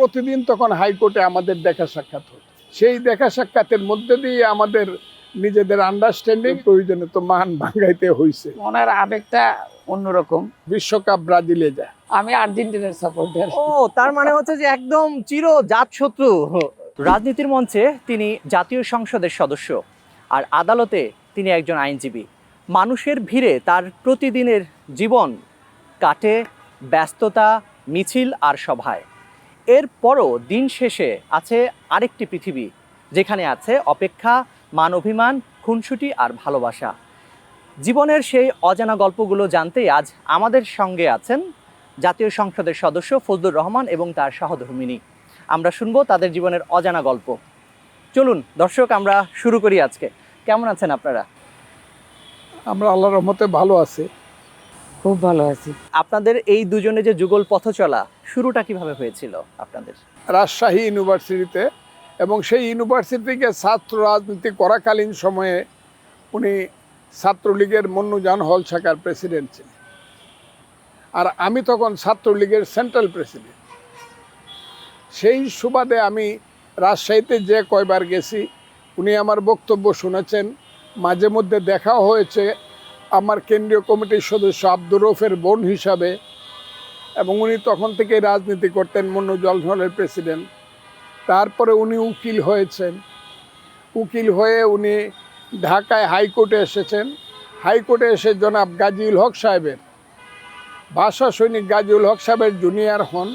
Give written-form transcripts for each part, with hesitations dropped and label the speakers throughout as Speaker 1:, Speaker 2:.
Speaker 1: প্রতিদিন তখন হাইকোর্টে আমাদের দেখা সাক্ষাৎ হতো। সেই দেখা সাক্ষাতের মধ্যে দিয়ে আমাদের নিজেদের আন্ডারস্ট্যান্ডিং, প্রয়োজনে তো মান ভাঙাইতে হয়েছে।
Speaker 2: ওনার আবেগটা অন্যরকম।
Speaker 1: বিশ্বকাপ ব্রাজিলে যায়।
Speaker 2: আমি আর্জেন্টিনার সাপোর্টার।
Speaker 3: ও, তার মানে হচ্ছে যে একদম চির জাতশত্রু। রাজনীতির মঞ্চে তিনি জাতীয় সংসদের সদস্য, আর আদালতে তিনি একজন আইনজীবী। মানুষের ভিড়ে তার প্রতিদিনের জীবন কাটে ব্যস্ততা, মিছিল আর সভায়। এরপরও দিন শেষে আছে আরেকটি পৃথিবী, যেখানে আছে অপেক্ষা, মান অভিমান, খুনসুটি আর ভালোবাসা। জীবনের সেই অজানা গল্পগুলো জানতেই আজ আমাদের সঙ্গে আছেন জাতীয় সংসদের সদস্য ফজলুর রহমান এবং তার সহধর্মিণী। আমরা শুনবো তাদের জীবনের অজানা গল্প। চলুন দর্শক, আমরা শুরু করি আজকে। কেমন আছেন আপনারা?
Speaker 1: আমরা আল্লাহর রহমতে ভালো আছি।
Speaker 2: খুব ভালো আছি।
Speaker 3: আপনাদের এই দুজনে যে যুগল পথ চলা, শুরুটা কিভাবে হয়েছিল আপনাদের?
Speaker 1: রাজশাহী ইউনিভার্সিটিতে, এবং সেই ইউনিভার্সিটি থেকে ছাত্র রাজনীতি করাকালীন সময়ে উনি ছাত্রলীগের মন্নুজান হল শাখার প্রেসিডেন্ট ছিলেন, আর আমি তখন ছাত্রলীগের সেন্ট্রাল প্রেসিডেন্ট। সেই সুবাদে আমি রাজশাহীতে যে কয়বার গেছি উনি আমার বক্তব্য শুনেছেন, মাঝে মধ্যে দেখাও হয়েছে আমার কেন্দ্রীয় কমিটির সদস্য আব্দুর রৌফের বোন হিসাবে, এবং উনি তখন থেকে রাজনীতি করতেন মন্নুজান হলের প্রেসিডেন্ট। তারপরে উনি উকিল হয়েছেন, উকিল হয়ে উনি ঢাকায় হাইকোর্টে এসেছেন। হাইকোর্টে এসে জনাব গাজীউল হক সাহেবের, ভাষা সৈনিক গাজীউল হক সাহেবের জুনিয়র হন,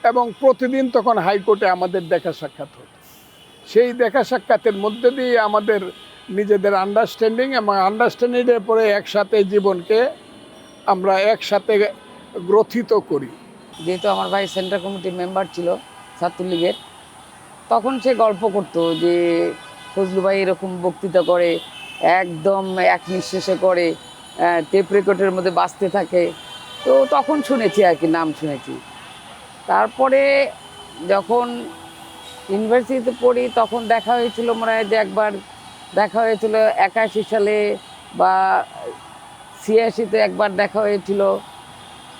Speaker 1: এবং প্রতিদিন তখন হাইকোর্টে আমাদের দেখা সাক্ষাৎ হতো। সেই দেখা সাক্ষাতের মধ্যে দিয়ে আমাদের নিজেদের আন্ডারস্ট্যান্ডিং, এবং আন্ডারস্ট্যান্ডিংয়ের পরে একসাথে জীবনকে আমরা একসাথে গ্রথিত করি।
Speaker 2: যেহেতু আমার ভাই সেন্ট্রাল কমিটির মেম্বার ছিল ছাত্রলীগের, তখন সে গল্প করতো যে ফজলু ভাই এরকম বক্তৃতা করে, একদম এক নিঃশেষে করে, টেপ রেকর্ডের মধ্যে বাজতে থাকে। তো তখন শুনেছি আর কি, নাম শুনেছি। তারপরে যখন ইউনিভার্সিটিতে পড়ি তখন দেখা হয়েছিল, মনে হয় যে একবার দেখা হয়েছিল 81 সালে বা 86-তে একবার দেখা হয়েছিল।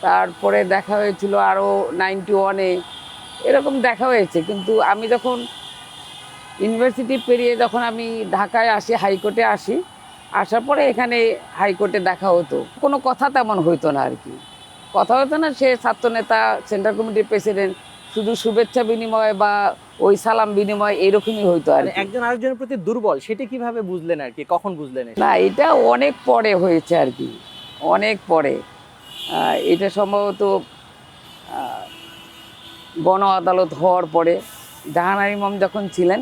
Speaker 2: তারপরে দেখা হয়েছিল আরও 91-এ, এরকম দেখা হয়েছে। কিন্তু আমি যখন ইউনিভার্সিটি পেরিয়ে যখন আমি ঢাকায় আসি, হাইকোর্টে আসি, আসার পরে এখানে হাইকোর্টে দেখা হতো, কোনো কথা তেমন হইতো না আর কি, কথা হতো না। সে ছাত্রনেতা, সেন্ট্রাল কমিটির প্রেসিডেন্ট, শুধু শুভেচ্ছা বিনিময় বা ওই সালাম বিনিময় এরকমই হইতো আর কি।
Speaker 3: একজন আরেকজনের প্রতি দুর্বল, সেটা কিভাবে বুঝলেন আর কি, কখন বুঝলেন?
Speaker 2: না, এটা অনেক পরে হয়েছে আর কি, অনেক পরে। এটা সম্ভবত গণ আদালত হওয়ার পরে, জাহানারা ইমাম যখন ছিলেন,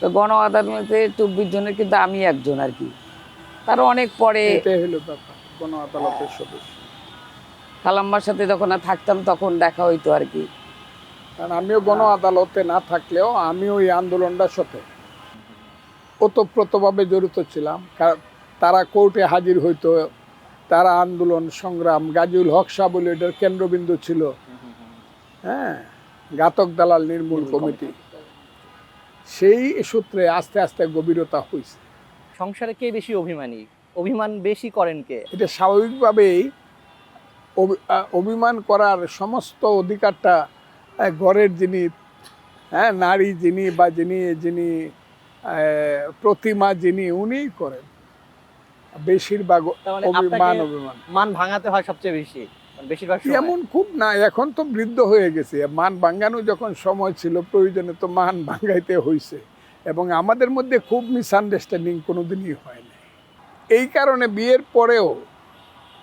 Speaker 2: তো গণ আদালতে 24 জনের কিন্তু আমি একজন আর কি। তার অনেক পরে
Speaker 1: এটাই হলো ব্যাপার, কোনো আদালতের সদস্য।
Speaker 2: খালাম্মার সাথে যখন থাকতাম তখন দেখা হইতো আর কি।
Speaker 1: কারণ আমিও গণ আদালতে না থাকলেও আমিও এই আন্দোলনটার সাথে ওতপ্রোতভাবে জড়িত ছিলাম। তারা কোর্টে হাজির হইতো, তারা আন্দোলন সংগ্রাম, গাজীউল হক সাহেব বলে এটার কেন্দ্রবিন্দু ছিল। হ্যাঁ, ঘাতক দালাল নির্মূল কমিটি, সেই সূত্রে আস্তে আস্তে গভীরতা হয়েছে।
Speaker 3: সংসারে কে বেশি অভিমানী, অভিমান বেশি করেন কে?
Speaker 1: এটা স্বাভাবিকভাবেই অভিমান করার সমস্ত অধিকারটা ঘরের যিনি, হ্যাঁ, নারী যিনি বা যিনি প্রতিমা যিনি, উনিই করেন বেশিরভাগ অভিমান।
Speaker 3: মান ভাঙাতে হয় সবচেয়ে বেশি, বেশিরভাগ
Speaker 1: এমন খুব না, এখন তো বৃদ্ধ হয়ে গেছে। মান ভাঙানো যখন সময় ছিল, প্রয়োজনে তো মান ভাঙাইতে হয়েছে, এবং আমাদের মধ্যে খুব মিসআন্ডারস্ট্যান্ডিং কোনোদিনই হয় না। এই কারণে বিয়ের পরেও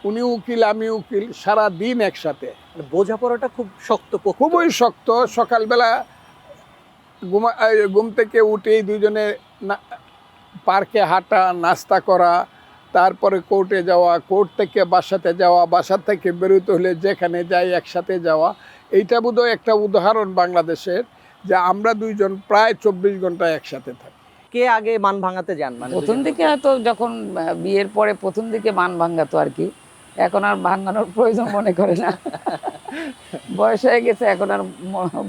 Speaker 1: উনি উকিল, আমি উকিল, সারা দিন একসাথে।
Speaker 3: বোঝাপড়াটা খুব শক্ত,
Speaker 1: খুবই শক্ত। সকালবেলা ঘুম থেকে উঠেই দুজনে পার্কে হাঁটা, নাস্তা করা, তারপরে কোর্টে যাওয়া, কোর্ট থেকে বাসাতে যাওয়া, বাসা থেকে বেরোতে হলে যেখানে যাই একসাথে যাওয়া। এইটা বোধহয় একটা উদাহরণ বাংলাদেশের, যে আমরা দুইজন প্রায় 24 ঘন্টা একসাথে থাকি।
Speaker 3: কে আগে মান ভাঙাতে যান? মানে
Speaker 2: প্রথম দিকে হয়তো যখন বিয়ের পরে প্রথম দিকে মান ভাঙাতো আর কি, এখন আর ভাঙানোর প্রয়োজন মনে করে না। বয়স হয়ে গেছে, এখন আর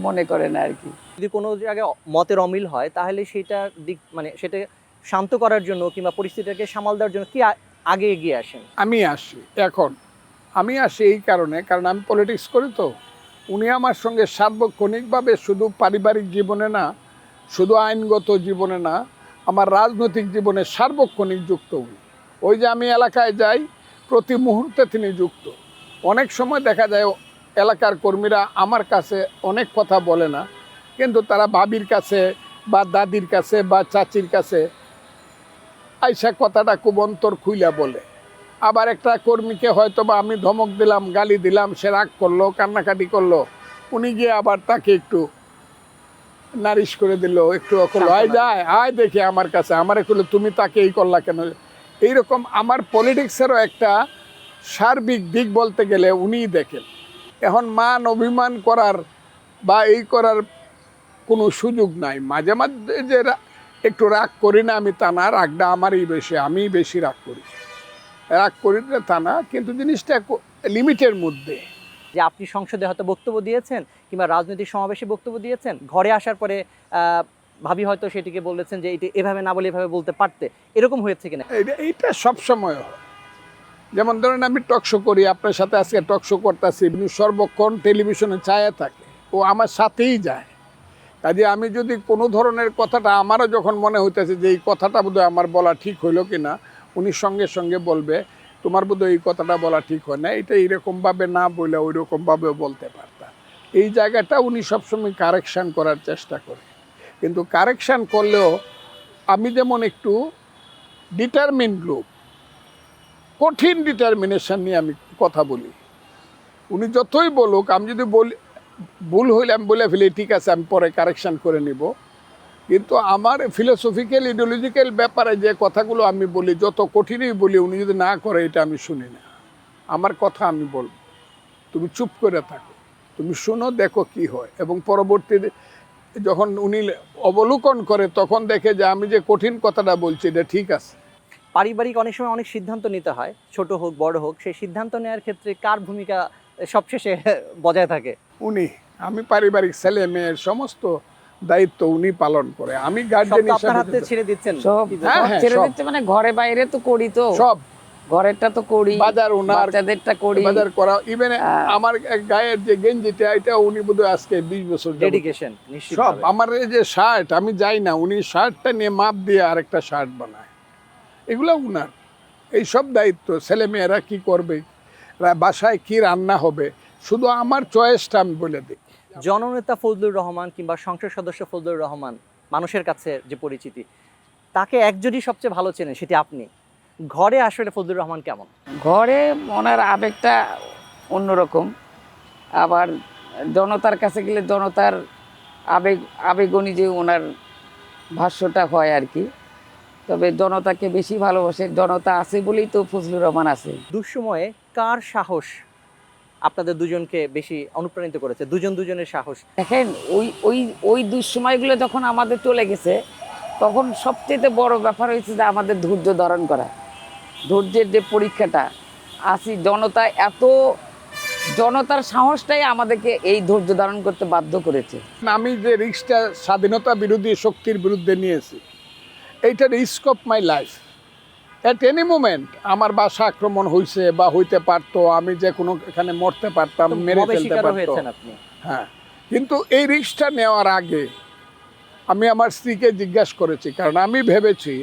Speaker 2: মনে করে না আর কি।
Speaker 3: যদি কোনো জায়গায় মতের অমিল হয়, তাহলে সেটা দিক মানে সেটা শান্ত করার জন্য কিংবা পরিস্থিতিটাকে সামাল দেওয়ার জন্য কি আগে এগিয়ে আসেন?
Speaker 1: আমি আসি এই কারণে, কারণ আমি পলিটিক্স করি, তো উনি আমার সঙ্গে সার্বক্ষণিকভাবে শুধু পারিবারিক জীবনে না, শুধু আইনগত জীবনে না, আমার রাজনৈতিক জীবনে সার্বক্ষণিক যুক্ত উনি। ওই যে আমি এলাকায় যাই, প্রতি মুহূর্তে তিনি যুক্ত। অনেক সময় দেখা যায় এলাকার কর্মীরা আমার কাছে অনেক কথা বলে না, কিন্তু তারা ভাবির কাছে বা দাদির কাছে বা চাচির কাছে আইসা কথাটা খুব অন্তর খুইলা বলে। আবার একটা কর্মীকে হয়তো বা আমি ধমক দিলাম, গালি দিলাম, সে রাগ করলো, কান্নাকাটি করলো, উনি গিয়ে আবার তাকে একটু নারিশ করে দিল, একটু করলো, আয় যায় আয় দেখে আমার কাছে, আমারে করলো তুমি তাকে এই করলা কেন। এইরকম আমার পলিটিক্সেরও একটা সার্বিক দিক বলতে গেলে উনিই দেখেন। এখন মান অভিমান করার বা এই করার কোনো সুযোগ নাই। মাঝে মাঝে যে একটু রাগ করি না আমি তা না, রাগটা আমারই বেশি, আমিই বেশি রাগ করি। রাগ করি না তা না, কিন্তু জিনিসটা লিমিটের মধ্যে।
Speaker 3: যে আপনি সংসদে হয়তো বক্তব্য দিয়েছেন কিংবা রাজনৈতিক সমাবেশে বক্তব্য দিয়েছেন, ঘরে আসার পরে ভাবি হয়তো সেটিকে বলেছেন যে এটা এভাবে না বলে এভাবে বলতে পারতে, এরকম হয়েছে কিনা?
Speaker 1: এইটা সবসময় হয়। যেমন ধরেন আমি টকশো করি, আপনার সাথে আজকে টকশো করতেছি, সর্বক্ষণ টেলিভিশনে ছায়া থাকে, ও আমার সাথেই যায়। কাজে আমি যদি কোনো ধরনের কথাটা আমারও যখন মনে হইতেছে যে এই কথাটা বোধহয় আমার বলা ঠিক হইলো কি না, উনি সঙ্গে সঙ্গে বলবে তোমার বোধহয় এই কথাটা বলা ঠিক হয় না, এটা এইরকমভাবে না বলে ওই রকমভাবেও বলতে পারতাম। এই জায়গাটা উনি সবসময় কারেকশান করার চেষ্টা করে। কিন্তু কারেকশান করলেও আমি যেমন একটু ডিটারমিন্ড লোক, কঠিন ডিটারমিনেশন নিয়ে আমি কথা বলি। উনি যতই বলুক, আমি যদি বলি ভুল হইলে আমি বলে ফেলি ঠিক আছে আমি পরে কারেকশান করে নিব, কিন্তু আমার ফিলোসফিক্যাল ইডিওলজিক্যাল ব্যাপারে যে কথাগুলো আমি বলি, যত কঠিনই বলি, উনি যদি না করে এটা আমি শুনি না। আমার কথা আমি বলব, তুমি চুপ করে থাকো, তুমি শোনো, দেখো কি হয়। এবং পরবর্তীতে যখন উনি অবলোকন করে তখন দেখে যে আমি যে কঠিন কথাটা বলছি এটা ঠিক আছে।
Speaker 3: পারিবারিক অনেক সময় অনেক সিদ্ধান্ত নিতে হয়, ছোট হোক বড় হোক, সেই সিদ্ধান্ত নেওয়ার ক্ষেত্রে কার ভূমিকা সবশেষে বজায় থাকে?
Speaker 1: উনি, আমি পারিবারিক ছেলে মেয়ের সমস্ত দায়িত্ব উনি পালন করে, আমি গার্জেন
Speaker 3: সব তো আপনার হাতে
Speaker 1: হিসেবে
Speaker 3: ছেড়ে দিচ্ছেন।
Speaker 2: সব
Speaker 1: হ্যাঁ,
Speaker 2: সব
Speaker 1: হ্যাঁ,
Speaker 2: ছেড়ে
Speaker 1: সব।
Speaker 2: দিচ্ছে, মানে ঘরে বাইরে তো করি, তো
Speaker 1: সব
Speaker 2: ঘরেরটা তো করি,
Speaker 1: বাজার ওনার,
Speaker 2: বাচ্চাদেরটা করি,
Speaker 1: বাজার করা, ইভেন আমার গায়ের যে গেঞ্জিটা এটা উনি বোধহয় আজকে 20 বছর যাবত।
Speaker 3: ডেডিকেশন
Speaker 1: সব
Speaker 3: নিশ্চিতভাবে।
Speaker 1: আমার এই যে শার্ট আমি যাই না, উনি শার্টটা নিয়ে মাপ দিয়ে আরেকটা শার্ট বানায়, এগুলো উনার। এই সব দায়িত্ব, ছেলে মেয়েরা কি করবে, বাসায় কি রান্না হবে, শুধু আমার চয়েসটা আমি বলে দিই।
Speaker 3: জননেতা ফজলুর রহমান কিংবা সংসদ সদস্য ফজলুর রহমান মানুষের কাছে যে পরিচিতি, তাকে একজনই সবচেয়ে ভালো চেনেন, সেটি আপনি। ঘরে আসলে ফজলুর রহমান কেমন?
Speaker 2: ঘরে ওনার আবেগটা অন্যরকম, আবার জনতার কাছে গেলে জনতার আবেগ অনুযায়ী ওনার ভাষ্যটা হয় আর কি। তবে জনতাকে বেশি ভালোবাসে, জনতা আছে বলেই তো ফজলুর রহমান আছে।
Speaker 3: দুঃসময়ে কার সাহস আপনাদের দুজনকে বেশি অনুপ্রাণিত করেছে? দুজনের সাহস।
Speaker 2: দেখেন ওই ওই ওই দুঃসময়গুলো যখন আমাদের চলে গেছে, তখন সবচেয়ে বড় ব্যাপার হয়েছে যে আমাদের ধৈর্য ধারণ করা, ধৈর্যের যে পরীক্ষাটা আসি, জনতার সাহসটাই আমাদেরকে এই ধৈর্য ধারণ করতে বাধ্য করেছে।
Speaker 1: আমি যে রিস্কটা স্বাধীনতা বিরোধী শক্তির বিরুদ্ধে নিয়েছি, এইটা risk of my life. At any moment আমার বাসা আক্রমণ হয়েছে বা হইতে পারতো, আমি যে কোনো এখানে মরতে পারতাম, মেরে
Speaker 3: মবে
Speaker 1: ফেলতে
Speaker 3: শিকারও
Speaker 1: পারতো।
Speaker 3: হয়েছেন আপনি।
Speaker 1: হ্যাঁ, কিন্তু এই রিস্কটা নেওয়ার আগে আমি আমার স্ত্রীকে জিজ্ঞাসা করেছি, কারণ আমি ভেবেছি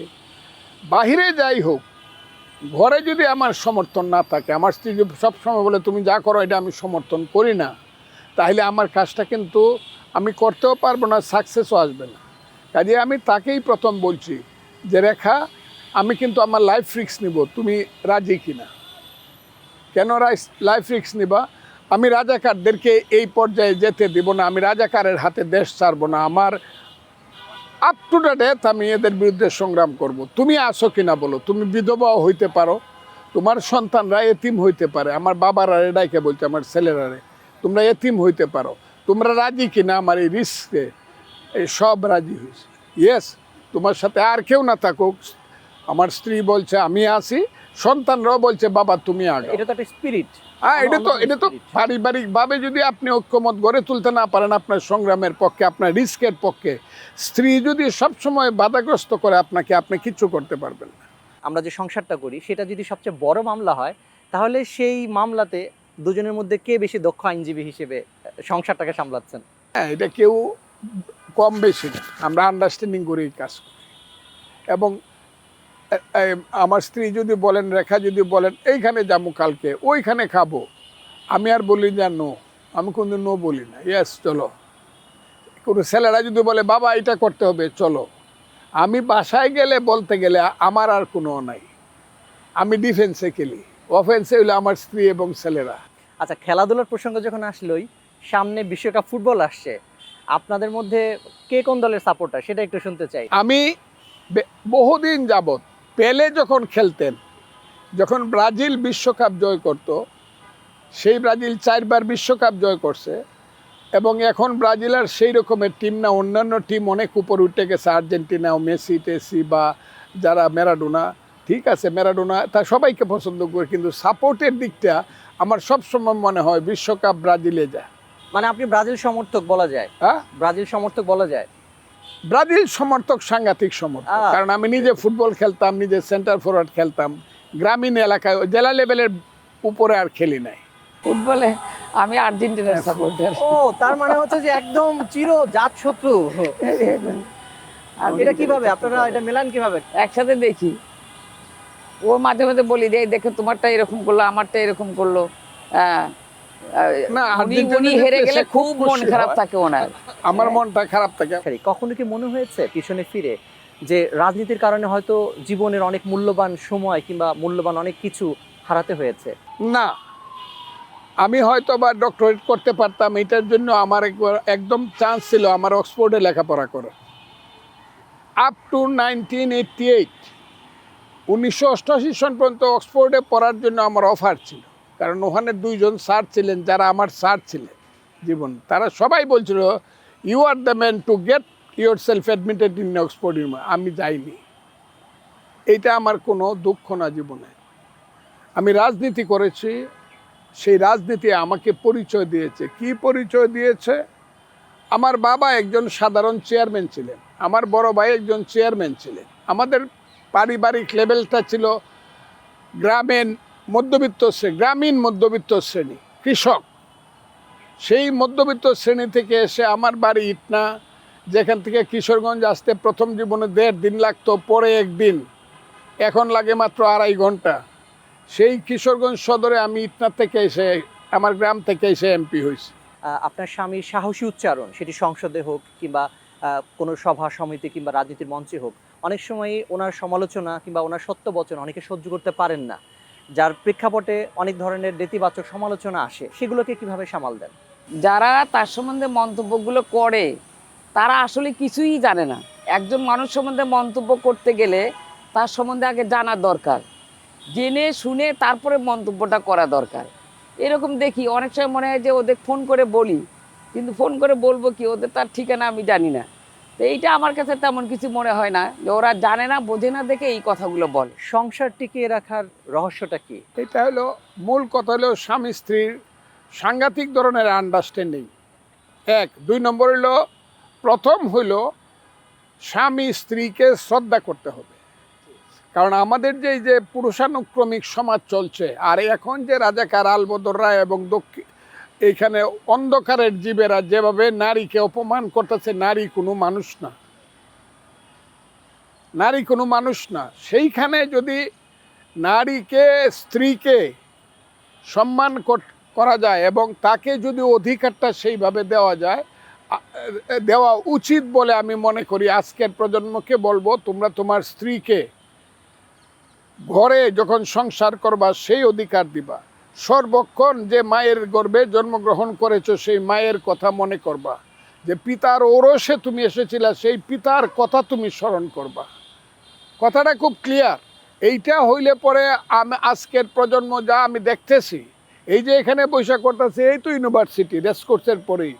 Speaker 1: বাহিরে যাই হোক, ঘরে যদি আমার সমর্থন না থাকে, আমার স্ত্রী যদি সবসময় বলে তুমি যা করো এটা আমি সমর্থন করি না, তাহলে আমার কাজটা কিন্তু আমি করতেও পারবো না, সাকসেসও আসবে না। কাজে আমি তাকেই প্রথম বলছি যে রেখা, আমি কিন্তু আমার লাইফ রিস্ক নিব, তুমি রাজি কিনা। কেন লাইফ রিস্ক নিবা? আমি রাজাকারদেরকে এই পর্যায়ে যেতে দিব না, আমি রাজাকারের হাতে দেশ ছাড়বো না, আমার আপ টু দ্য ডেথ আমি এদের বিরুদ্ধে সংগ্রাম করব। তুমি আসো কিনা বলো, তুমি বিধবাও হইতে পারো, তোমার সন্তানরা এতিম হইতে পারে, আমার বাবারা এটাইকে বলছে, আমার ছেলেরা, তোমরা এতিম হইতে পারো, তোমরা রাজি কিনা আমার এই রিস্কে? এই সব রাজি হয়েছে, ইয়েস, তোমার সাথে আর কেউ না থাকুক। আমার স্ত্রী বলছে আমি আসি, সন্তানরাও বলছে বাবা তুমি আগে।
Speaker 3: এটা তো একটা স্পিরিট।
Speaker 1: হ্যাঁ, এটা তো পারিবারিকভাবে যদি আপনি ঐক্যমত গড়ে তুলতে না পারেন আপনার সংগ্রামের পক্ষে, আপনার রিস্কের পক্ষে, স্ত্রী যদি সবসময় বাধাগ্রস্ত করে আপনাকে, আপনি কিচ্ছু করতে পারবেন না।
Speaker 3: আমরা যে সংসারটা করি সেটা যদি সবচেয়ে বড় মামলা হয়, তাহলে সেই মামলাতে দুজনের মধ্যে কে বেশি দক্ষ আইনজীবী হিসেবে সংসারটাকে সামলাচ্ছেন?
Speaker 1: হ্যাঁ, এটা কেউ কম বেশি না, আমরা আন্ডারস্ট্যান্ডিং করেই কাজ করি। এবং আমার স্ত্রী যদি বলেন, রেখা যদি বলেন এইখানে যাবো কালকে, ওইখানে খাবো, আমি আর বলি যে নো, আমি কোনো নো বলি না, ইয়েস চলো। কোনো ছেলেরা যদি বলে বাবা এটা করতে হবে চলো, আমি বাসায় গেলে বলতে গেলে আমার আর কোনো নাই, আমি ডিফেন্সে খেলি, অফেন্সে হইলে আমার স্ত্রী এবং ছেলেরা।
Speaker 3: আচ্ছা, খেলাধুলার প্রসঙ্গ যখন আসলোই, সামনে বিশ্বকাপ ফুটবল আসছে, আপনাদের মধ্যে কে কোন দলের সাপোর্টার সেটা একটু শুনতে চাই।
Speaker 1: আমি বহুদিন যাবৎ পেলে যখন খেলতেন, যখন ব্রাজিল বিশ্বকাপ জয় করত, সেই ব্রাজিল 4 বার বিশ্বকাপ জয় করছে, এবং এখন ব্রাজিল আর সেই রকমের টিম না, অন্যান্য টিম অনেক উপর উঠে গেছে, আর্জেন্টিনা, মেসি টেসি বা যারা ম্যারাডোনা, ঠিক আছে ম্যারাডোনা তা সবাইকে পছন্দ করে, কিন্তু সাপোর্টের দিকটা আমার সবসময় মনে হয় বিশ্বকাপ ব্রাজিলে যায়।
Speaker 3: মানে আপনি ব্রাজিল সমর্থক বলা যায়?
Speaker 1: হ্যাঁ,
Speaker 3: ব্রাজিল সমর্থক বলা যায়।
Speaker 1: ব্রাজিল সমর্থক, সাংঘাতিক সমর্থক, কারণ আমি নিজে ফুটবল খেলতাম, নিজে সেন্টার ফরওয়ার্ড খেলতাম, গ্রামীণ এলাকায়, জেলা লেভেলের উপরে আর খেলি নাই।
Speaker 2: ফুটবলে আমি আর্জেন্টিনার সাপোর্টার।
Speaker 3: ও, তার মানে হচ্ছে যে একদম চির জাত শত্রু। এটা কিভাবে আপনারা এটা মেলান কিভাবে?
Speaker 2: একসাথে দেখি, ও মাঝে মাঝে বলি যে এই দেখো তোমারটা এরকম করলো, আমারটা এরকম করলো। হ্যাঁ,
Speaker 1: না,
Speaker 2: উনি
Speaker 1: আর্জেন্টিনা
Speaker 2: হেরে গেলে
Speaker 1: সে
Speaker 2: খুব মন
Speaker 1: খুশি
Speaker 2: খারাপ
Speaker 1: হয়।
Speaker 2: থাকে ওনার।
Speaker 1: আমার মনটা খারাপ থাকে।
Speaker 3: কখনো কি মনে হয়েছে পিছনে ফিরে যে রাজনীতির কারণে হয়তো জীবনের অনেক মূল্যবান সময় কিংবা মূল্যবান অনেক কিছু হারাতে হয়েছে?
Speaker 1: না, আমি হয়তো বা ডক্টরেট করতে পারতাম, এটার জন্য আমার একদম চান্স ছিল আমার অক্সফোর্ডে লেখাপড়া করার। আপ টু 1988, 1988 সন পর্যন্ত অক্সফোর্ডে পড়ার জন্য আমার অফার ছিল, কারণ ওখানে 2 জন স্যার ছিলেন যারা আমার স্যার ছিলেন জীবন, তারা সবাই বলছিল you are the man to get yourself admitted in Oxford. আমি যাইনি, এইটা আমার কোনো দুঃখ না জীবনে। আমি রাজনীতি করেছি, সেই রাজনীতি আমাকে পরিচয় দিয়েছে। কি পরিচয় দিয়েছে? আমার বাবা একজন সাধারণ চেয়ারম্যান ছিলেন, আমার বড় ভাই একজন চেয়ারম্যান ছিলেন, আমাদের পারিবারিক লেভেলটা ছিল গ্রামীণ মধ্যবিত্ত শ্রেণী, কৃষক। সেই মধ্যবিত্ত শ্রেণী থেকে এসে আমার বাড়ি ইটনা, যেখান থেকে কিশোরগঞ্জ আসতে প্রথম জীবনে 1.5 দিন লাগতো, পরে 1 দিন, এখন লাগে মাত্র 2.5 ঘন্টা। সেই কিশোরগঞ্জ সদরে আমি ইটনা থেকে এসে, আমার গ্রাম থেকে এসে এমপি হয়েছি।
Speaker 3: আপনার স্বামীর সাহসী উচ্চারণ, সেটি সংসদে হোক কিংবা কোনো সভা সমিতি কিংবা রাজনীতির মঞ্চে হোক, অনেক সময় ওনার সমালোচনা কিংবা ওনার সত্য বচন অনেকে সহ্য করতে পারেন না, যার প্রেক্ষাপটে অনেক ধরনের নেতিবাচক সমালোচনা আসে, সেগুলোকে কিভাবে সামাল দেন?
Speaker 2: যারা তার সম্বন্ধে মন্তব্যগুলো করে তারা আসলে কিছুই জানে না। একজন মানুষ সম্বন্ধে মন্তব্য করতে গেলে তার সম্বন্ধে আগে জানা দরকার, জেনে শুনে তারপরে মন্তব্যটা করা দরকার। এরকম দেখি অনেক সময় মনে হয় যে ওদের ফোন করে বলি, কিন্তু ফোন করে বলবো কি, ওদের তার ঠিকানা আমি জানি না। তো এইটা আমার কাছে তেমন কিছু মনে হয় না, যে ওরা জানে না বোঝে না দেখে এই কথাগুলো বলে।
Speaker 3: সংসার টিকিয়ে রাখার রহস্যটা কি?
Speaker 1: এটা হলো মূল কথা, হলো স্বামী স্ত্রীর সাংঘাতিক ধরনের আন্ডারস্ট্যান্ডিং 1। 2 নম্বর হলো, প্রথম হইল স্বামী স্ত্রীকে শ্রদ্ধা করতে হবে, কারণ আমাদের যে পুরুষানুক্রমিক সমাজ চলছে, আর এখন যে রাজাকার আলবদর রায় এবং এইখানে অন্ধকারের জীবেরা যেভাবে নারীকে অপমান করতেছে, নারী কোনো মানুষ না, নারী কোনো মানুষ না। সেইখানে যদি নারীকে, স্ত্রীকে সম্মান করা যায় এবং তাকে যদি অধিকারটা সেইভাবে দেওয়া উচিত বলে আমি মনে করি। আজকের প্রজন্মকে বলবো, তোমরা তোমার স্ত্রীকে ঘরে যখন সংসার করবা সেই অধিকার দিবা। সর্বক্ষণ যে মায়ের গর্ভে জন্মগ্রহণ করেছো সেই মায়ের কথা মনে করবা, যে পিতার ঔরসে তুমি এসেছিলা, সেই পিতার কথা তুমি স্মরণ করবা। কথাটা খুব ক্লিয়ার। এইটা হইলে পরে আজকের প্রজন্ম যা আমি দেখতেছি, এই যে এখানে বৈশাখ করতেছে, এই তো ইউনিভার্সিটি রেসকোর্সের পরেই,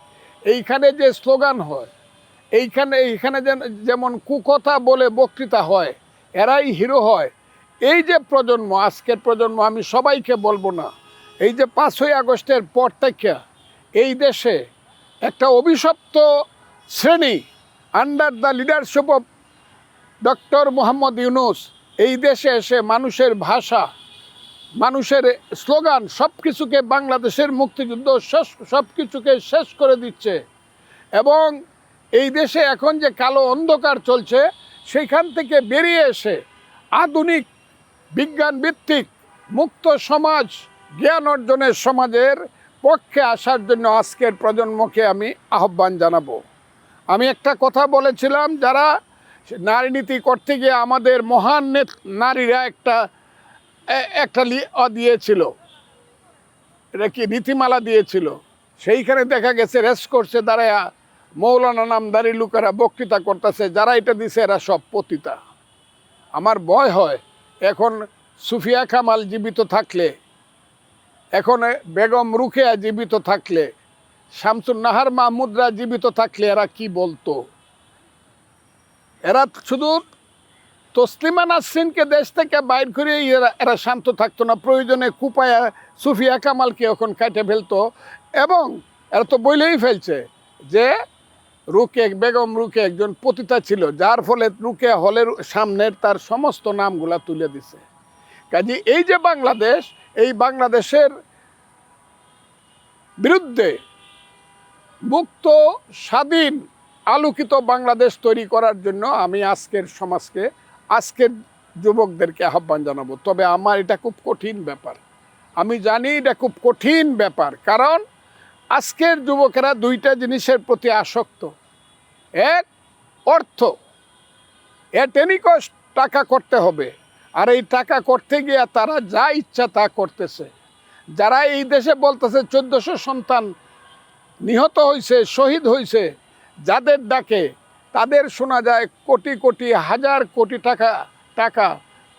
Speaker 1: এইখানে যে স্লোগান হয়, এইখানে যেমন কুকথা বলে বক্তৃতা হয়, এরাই হিরো হয়। এই যে প্রজন্ম, আজকের প্রজন্ম, আমি সবাইকে বলবো না, এই যে 5ই আগস্টের পর থেকে এই দেশে একটা অভিশপ্ত শ্রেণী under the leadership of doctor Mohammad Yunus এই দেশে এসে মানুষের ভাষা, মানুষের স্লোগান সব কিছুকে বাংলাদেশের মুক্তিযুদ্ধ সব কিছুকে শেষ করে দিচ্ছে। এবং এই দেশে এখন যে কালো অন্ধকার চলছে সেইখান থেকে বেরিয়ে এসে আধুনিক বিজ্ঞান ভিত্তিক মুক্ত সমাজ, জ্ঞান অর্জনের সমাজের পক্ষে আসার জন্য আজকের প্রজন্মকে আমি আহ্বান জানাবো। আমি একটা কথা বলেছিলাম, যারা নারী নীতি করতে গিয়ে আমাদের মহান নারীরা একটা দিয়েছিল, এটা কি নীতিমালা দিয়েছিল, সেইখানে দেখা গেছে রেস করছে দাঁড়ায়া মৌলানা নামদারি লোকেরা বক্তৃতা করতেছে, যারা এটা দিছে এরা সব পতিতা। আমার ভয় হয় এখন সুফিয়া কামাল জীবিত থাকলে, এখন বেগম রুকেয়া জীবিত থাকলে, শামসুন নাহার মাহমুদরা জীবিত থাকলে এরা কি বলতো। এরা শুধু তসলিমা নাসরিনকে দেশ থেকে বাইর করে এরা শান্ত থাকতো না, প্রয়োজনে কুপায়া সুফিয়া কামালকে এখন কাটে ফেলতো। এবং এরা তো বলেই ফেলছে যে বেগম রুকে একজন পতিতা ছিল, যার ফলে রুকে হলের সামনের তার সমস্ত নামগুলা তুলে দিছে। কাজে এই যে বাংলাদেশ, এই বাংলাদেশের বিরুদ্ধে মুক্ত, স্বাধীন, আলোকিত বাংলাদেশ তৈরি করার জন্য আমি আজকের সমাজকে, আজকের যুবকদেরকে আহ্বান জানাবো। তবে আমার এটা খুব কঠিন ব্যাপার, আমি জানি এটা খুব কঠিন ব্যাপার, কারণ আজকের যুবকেরা দুইটা জিনিসের প্রতি আসক্ত। এক, অর্থ, টেনিকস টাকা করতে হবে, আর এই টাকা করতে গিয়ে তারা যা ইচ্ছা তা করতেছে। যারা এই দেশে বলতেছে 1400 সন্তান নিহত হয়েছে, শহীদ হয়েছে, যাদের ডাকে তাদের শোনা যায় কোটি কোটি, হাজার কোটি টাকা।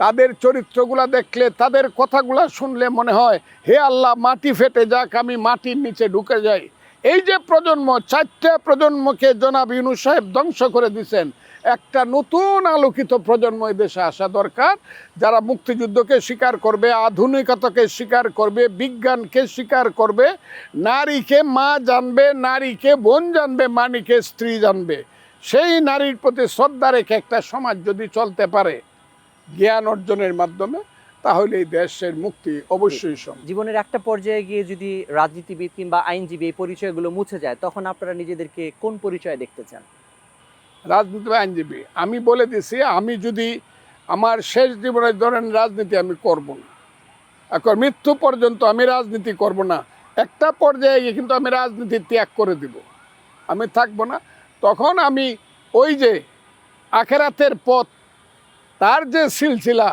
Speaker 1: তাদের চরিত্রগুলা দেখলে, তাদের কথাগুলা শুনলে মনে হয় হে আল্লাহ, মাটি ফেটে যাক, আমি মাটির নিচে ঢুকে যাই। এই যে প্রজন্ম, 4টা প্রজন্মকে জনাব ইউনূস সাহেব ধ্বংস করে দিয়েছেন। একটা নতুন আলোকিত প্রজন্ম এই দেশে আসা দরকার, যারা মুক্তিযুদ্ধকে স্বীকার করবে, আধুনিকতাকে স্বীকার করবে, বিজ্ঞানকে স্বীকার করবে, নারীকে মা জানবে, নারীকে বোন জানবে, নারীকে স্ত্রী জানবে। সেই নারীর প্রতি শ্রদ্ধা রেখে একটা সমাজ যদি চলতে পারে জ্ঞান অর্জনের মাধ্যমে, তাহলে এই দেশের মুক্তি অবশ্যই সম্ভব।
Speaker 3: জীবনের একটা পর্যায়ে গিয়ে যদি রাজনীতিবিদ কিংবা আইনজীবী এই পরিচয়গুলো মুছে যায়, তখন আপনারা নিজেদেরকে কোন পরিচয় দেখতে চান?
Speaker 1: রাজনীতি বা আইনজীবী আমি বলে দিছি, আমি যদি আমার শেষ জীবনে ধরেন রাজনীতি আমি করব না, এখন মৃত্যু পর্যন্ত আমি রাজনীতি করব না। একটা পর্যায়ে গিয়ে কিন্তু আমি রাজনীতি ত্যাগ করে দিব, আমি থাকবো না। তখন আমি ওই যে আখেরাতের পথ, তার যে সিলসিলা,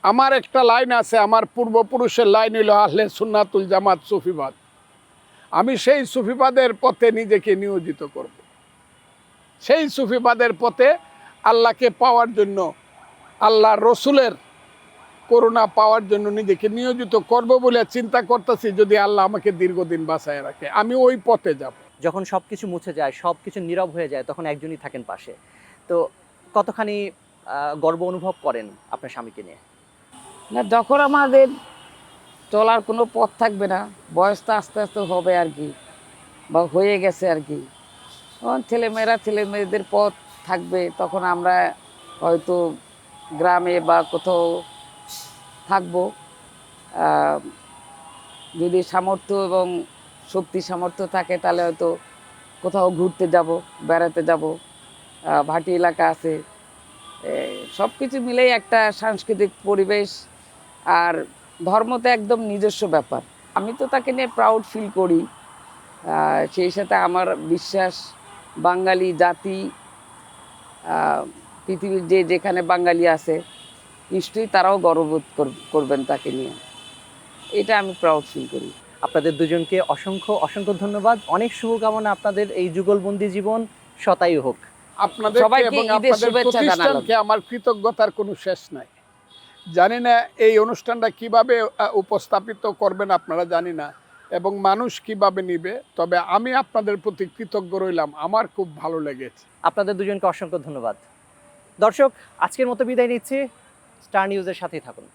Speaker 1: আমার একটা লাইন আছে, আমার পূর্বপুরুষের লাইন হইল আহলে সুন্নাতুল জামাত সুফিবাদ। আমি সেই সুফিবাদের পথে নিজেকে নিয়োজিত করব, সেই সুফিবাদের পথে আল্লাহকে পাওয়ার জন্য, আল্লাহ রসুলের করুণা পাওয়ার জন্য নিজেকে নিয়োজিত করব বলে চিন্তা করতেছি। যদি আল্লাহ আমাকে দীর্ঘদিন বাঁচায় রাখে, আমি ওই পথে যাব।
Speaker 3: যখন সব কিছু মুছে যায়, সব কিছু নীরব হয়ে যায়, তখন একজনই থাকেন পাশে। তো কতখানি গর্ব অনুভব করেন আপনার স্বামীকে নিয়ে?
Speaker 2: না, যখন আমাদের চলার কোনো পথ থাকবে না, বয়সটা আস্তে আস্তে হবে আর কি, বা হয়ে গেছে আর কি, তখন ছেলেমেয়েদের পথ থাকবে, তখন আমরা হয়তো গ্রামে বা কোথাও থাকবো। যদি সামর্থ্য এবং সামর্থ্য থাকে তাহলে হয়তো কোথাও ঘুরতে যাব, বেড়াতে যাব, ভাটি এলাকা আছে, সব কিছু মিলেই একটা সাংস্কৃতিক পরিবেশ। আর ধর্ম তো একদম নিজস্ব ব্যাপার, আমি তো তাকে নিয়ে প্রাউড ফিল করি। সেই সাথে আমার বিশ্বাস বাঙালি জাতি, পৃথিবীর যেখানে বাঙালি আছে নিশ্চয়ই তারাও গর্ববোধ করবেন তাকে নিয়ে, এটা আমি প্রাউড ফিল করি।
Speaker 3: আপনাদের দুজনকে অসংখ্য অসংখ্য ধন্যবাদ। অনেক শুভকামনা আপনাদের এই যুগলবন্দি জীবন শতায়ু হোক।
Speaker 1: আপনাদের
Speaker 2: সবাইকে
Speaker 1: এবং
Speaker 2: ঈদের
Speaker 1: আপনাদের
Speaker 2: শুভেচ্ছা জানালাম।
Speaker 1: প্রতিষ্ঠানকে আমার কৃতজ্ঞতার কোনো শেষ নাই। জানি না এই অনুষ্ঠানটা কিভাবে উপস্থাপিত করবেন আপনারা, জানি না, এবং মানুষ কিভাবে নিবে, তবে আমি আপনাদের প্রতি কৃতজ্ঞ রইলাম, আমার খুব ভালো লেগেছে।
Speaker 3: আপনাদের দুজনকে অসংখ্য ধন্যবাদ। দর্শক, আজকের মতো বিদায় নিচ্ছি। স্টার নিউজের সাথেই থাকুন।